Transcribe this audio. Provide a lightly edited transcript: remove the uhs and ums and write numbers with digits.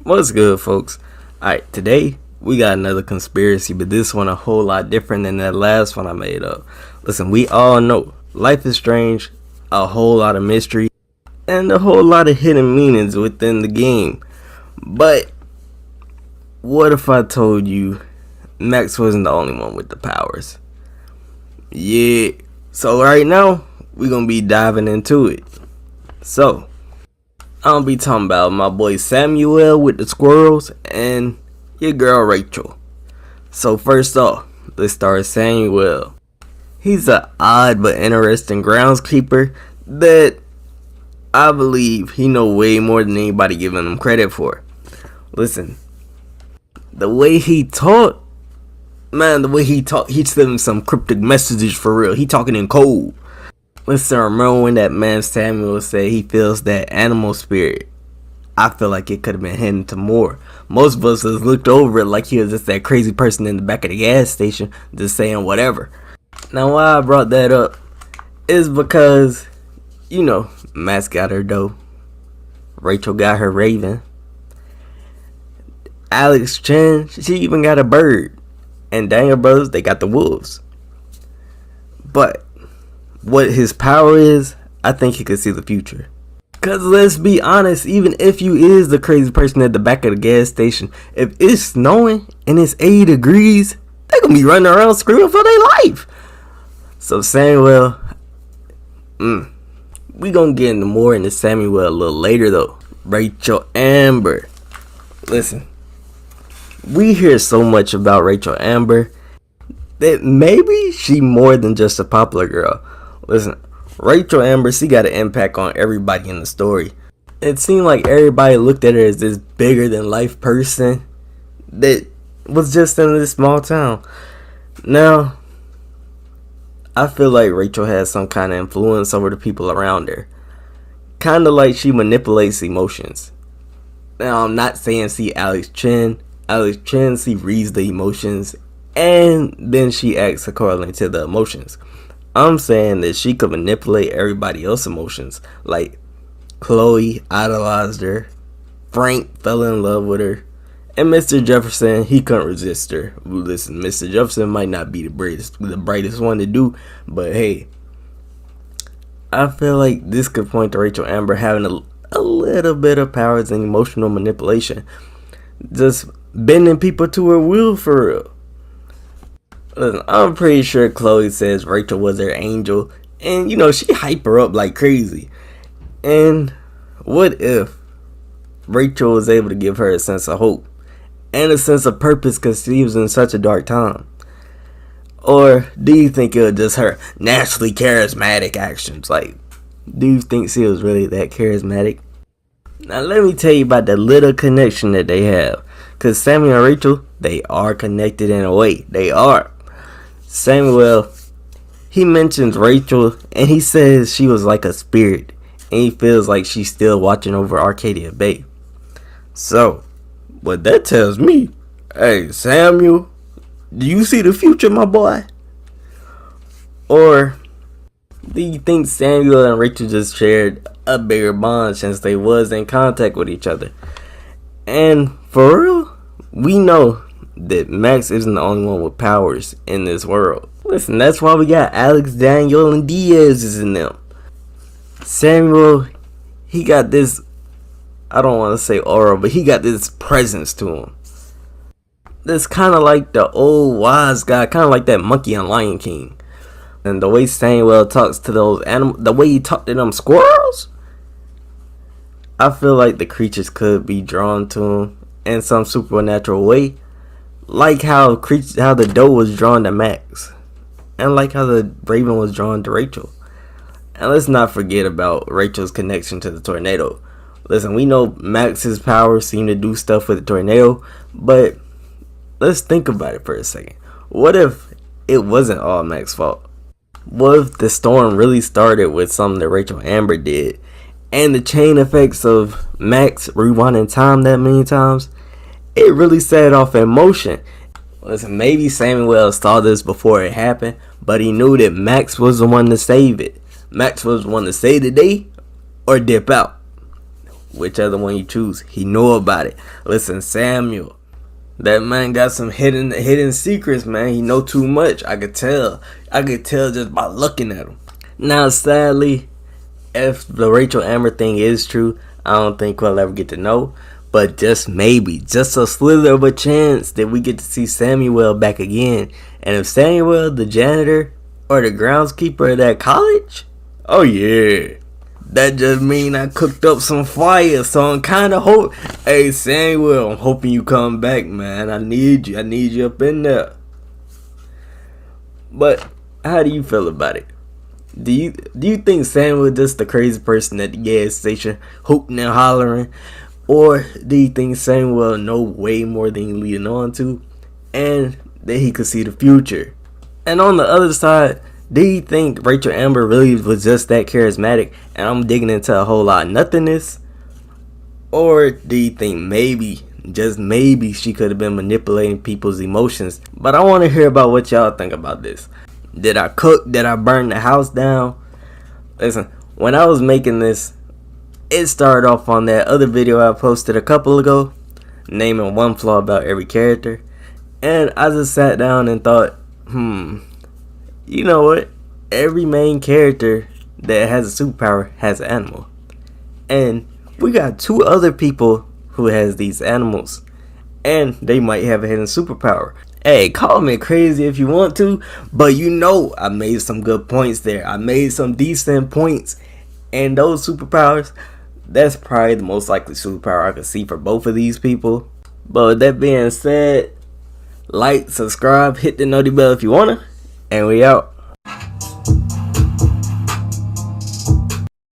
What's good, folks? Alright, today we got another conspiracy, but this one a whole lot different than that last one I made up. Listen, we all know life is strange, a whole lot of mystery, and a whole lot of hidden meanings within the game. But what if I told you Max wasn't the only one with the powers? Yeah, so right now we're gonna be diving into it. So I'll be talking about my boy Samuel with the squirrels and your girl Rachel. So first off, let's start with Samuel. He's an odd but interesting groundskeeper that I believe he know way more than anybody giving him credit for. Listen, the way he talked, he's sending some cryptic messages for real. He talking in code. Listen, remember when that man Samuel said he feels that animal spirit? I feel like it could have been hidden to more. Most of us has looked over it like he was just that crazy person in the back of the gas station just saying whatever. Now why I brought that up is because, Max got her doe, Rachel got her raven, Alex Chen, she even got a bird, and Daniel Brothers, they got the wolves. But what his power is, I think he could see the future. Cause let's be honest, even if you is the crazy person at the back of the gas station, if it's snowing and it's 80 degrees, they gonna be running around screaming for their life. So Samuel, we gonna get into more into Samuel a little later though. Rachel Amber. Listen, we hear so much about Rachel Amber that maybe she more than just a popular girl. Listen, Rachel Amber, she got an impact on everybody in the story. It seemed like everybody looked at her as this bigger than life person that was just in this small town. Now, I feel like Rachel has some kind of influence over the people around her. Kind of like she manipulates emotions. Now, I'm not saying see Alex Chen. Alex Chen, she reads the emotions and then she acts according to the emotions. I'm saying that she could manipulate everybody else's emotions. Like Chloe idolized her, Frank fell in love with her, and Mr. Jefferson, he couldn't resist her. Listen, Mr. Jefferson might not be the brightest one to do, but hey, I feel like this could point to Rachel Amber having a little bit of powers and emotional manipulation, just bending people to her will for real. Listen, I'm pretty sure Chloe says Rachel was her angel, and she hype her up like crazy. And what if Rachel was able to give her a sense of hope and a sense of purpose because she was in such a dark time? Or do you think it was just her naturally charismatic actions? Like, do you think she was really that charismatic? Now let me tell you about the little connection that they have, because Samuel and Rachel, they are connected in a way. They are. Samuel, he mentions Rachel and he says she was like a spirit and he feels like she's still watching over Arcadia Bay. So, what that tells me, hey Samuel, do you see the future, my boy? Or do you think Samuel and Rachel just shared a bigger bond since they was in contact with each other? And for real, we know that Max isn't the only one with powers in this world. Listen, that's why we got Alex, Daniel, and Diaz is in them. Samuel, he got this, I don't want to say aura, but he got this presence to him. That's kind of like the old wise guy, kind of like that monkey on Lion King. And the way Samuel talks to those animals, the way he talked to them squirrels, I feel like the creatures could be drawn to him in some supernatural way. Like how the doe was drawn to Max, and like how the raven was drawn to Rachel. And let's not forget about Rachel's connection to the tornado. Listen, we know Max's powers seem to do stuff with the tornado, but let's think about it for a second. What if it wasn't all Max's fault? What if the storm really started with something that Rachel Amber did, and the chain effects of Max rewinding time that many times, it really set off in motion. Listen, maybe Samuel saw this before it happened, but he knew that Max was the one to save it. Max was the one to save the day or dip out. whichever one you choose. He know about it. Listen, Samuel, that man got some hidden secrets, man. He know too much. I could tell just by looking at him. Now, sadly, if the Rachel Amber thing is true, I don't think we'll ever get to know. But just maybe, just a slither of a chance that we get to see Samuel back again. And if Samuel, the janitor, or the groundskeeper of that college, oh yeah, that just mean I cooked up some fire. So I'm kind of hope. Hey Samuel, I'm hoping you come back, man. I need you up in there. But how do you feel about it? Do you think Samuel just the crazy person at the gas station hooting and hollering? Or do you think Samuel know way more than he's leading on to, and that he could see the future? And on the other side, do you think Rachel Amber really was just that charismatic and I'm digging into a whole lot of nothingness? Or do you think maybe, just maybe, she could have been manipulating people's emotions? But I want to hear about what y'all think about this. Did I cook? Did I burn the house down? Listen, when I was making this, it started off on that other video I posted a couple ago, naming one flaw about every character. And I just sat down and thought, you know what? Every main character that has a superpower has an animal. And we got 2 other people who has these animals. And they might have a hidden superpower. Hey, call me crazy if you want to, but you know I made some good points there. I made some decent points. And those superpowers, that's probably the most likely superpower I could see for both of these people. But with that being said, like, subscribe, hit the noti bell if you wanna, and we out.